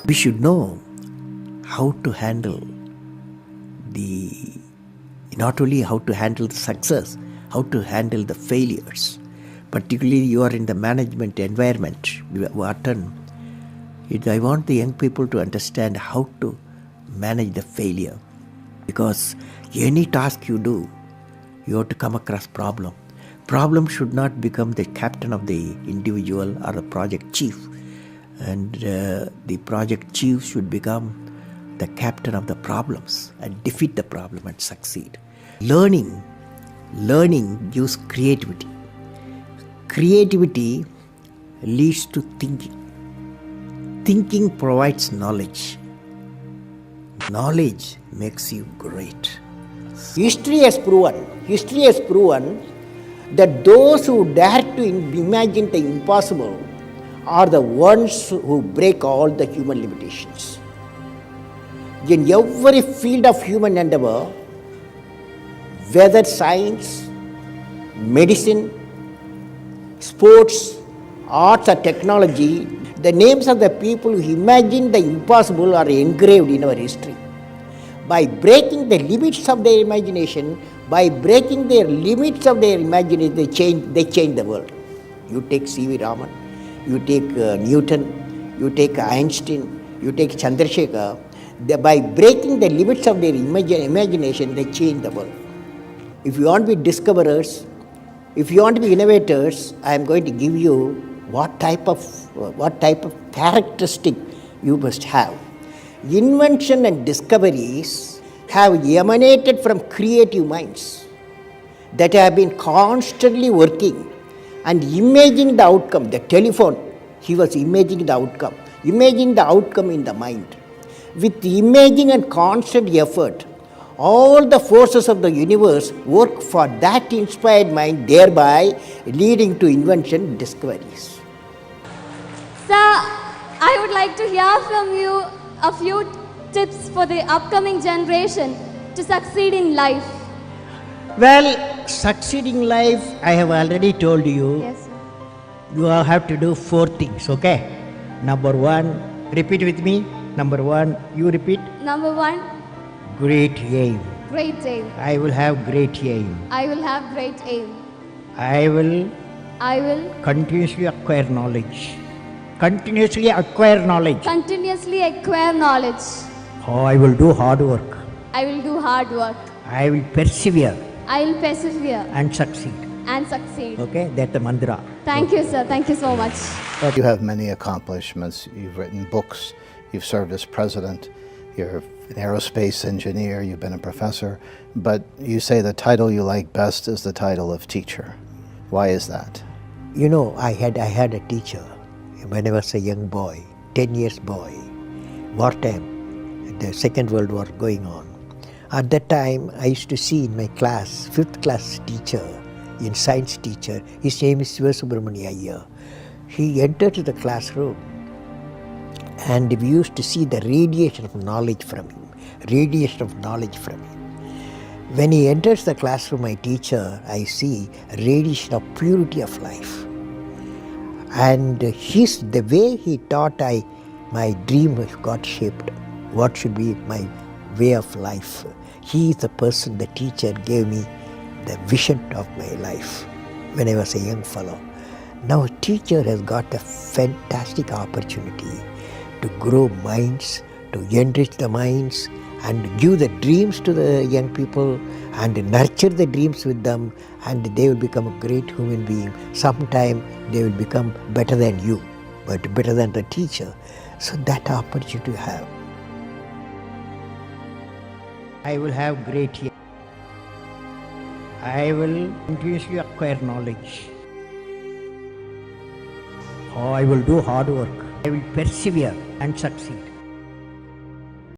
We should know how to handle the, not only how to handle the success, how to handle the failures. Particularly you are in the management environment, Wharton. I want the young people to understand how to manage the failure. Because any task you do, you have to come across problem. Problem should not become the captain of the individual or the project chief. And the project chief should become the captain of the problems and defeat the problem and succeed. Learning gives creativity. Creativity leads to thinking. Thinking provides knowledge. Knowledge makes you great. History has proven that those who dare to imagine the impossible are the ones who break all the human limitations. In every field of human endeavor, whether science, medicine, sports, arts or technology, the names of the people who imagined the impossible are engraved in our history. By breaking the limits of their imagination, they change the world. You take C.V. Raman, you take Newton, you take Einstein, you take Chandrasekhar. By breaking the limits of their imagination, they change the world. If you want to be discoverers, if you want to be innovators, I am going to give you what type of characteristic you must have. Invention and discoveries have emanated from creative minds that have been constantly working and imagining the outcome. The telephone, he was imagining the outcome in the mind. With imaging and constant effort, all the forces of the universe work for that inspired mind, thereby leading to invention and discoveries. Sir, I would like to hear from you a few tips for the upcoming generation to succeed in life. Well, succeeding life, I have already told you. Yes, sir. You have to do 4 things, okay? Number 1, repeat with me. Number 1, you repeat. Number 1, great aim. great aim. I will have great aim. I will have great aim. I will continuously acquire knowledge. Continuously acquire knowledge. Continuously acquire knowledge. Oh, I will do hard work. I will do hard work. I will persevere I will persevere and succeed. and succeed. Okay, that's the mantra. Thank you, sir. Thank you so much. You have many accomplishments. You've written books. You've served as president. You're an aerospace engineer. You've been a professor. But you say the title you like best is the title of teacher. Why is that? You know, I had a teacher when I was a young boy, 10 years boy, wartime, the Second World War going on. At that time, I used to see in my class, 5th class teacher, in science teacher, his name is Sivasubramania Iyer. He entered the classroom and we used to see the radiation of knowledge from him. When he enters the classroom, my teacher, I see a radiation of purity of life. And the way he taught, my dream got shaped. What should be my way of life? He is the person, the teacher gave me the vision of my life when I was a young fellow. Now a teacher has got a fantastic opportunity to grow minds, to enrich the minds and give the dreams to the young people and nurture the dreams with them, and they will become a great human being. Sometime they will become better than you, but better than the teacher. So that opportunity you have. I will have great aim. I will continuously acquire knowledge. Oh, I will do hard work. I will persevere and succeed.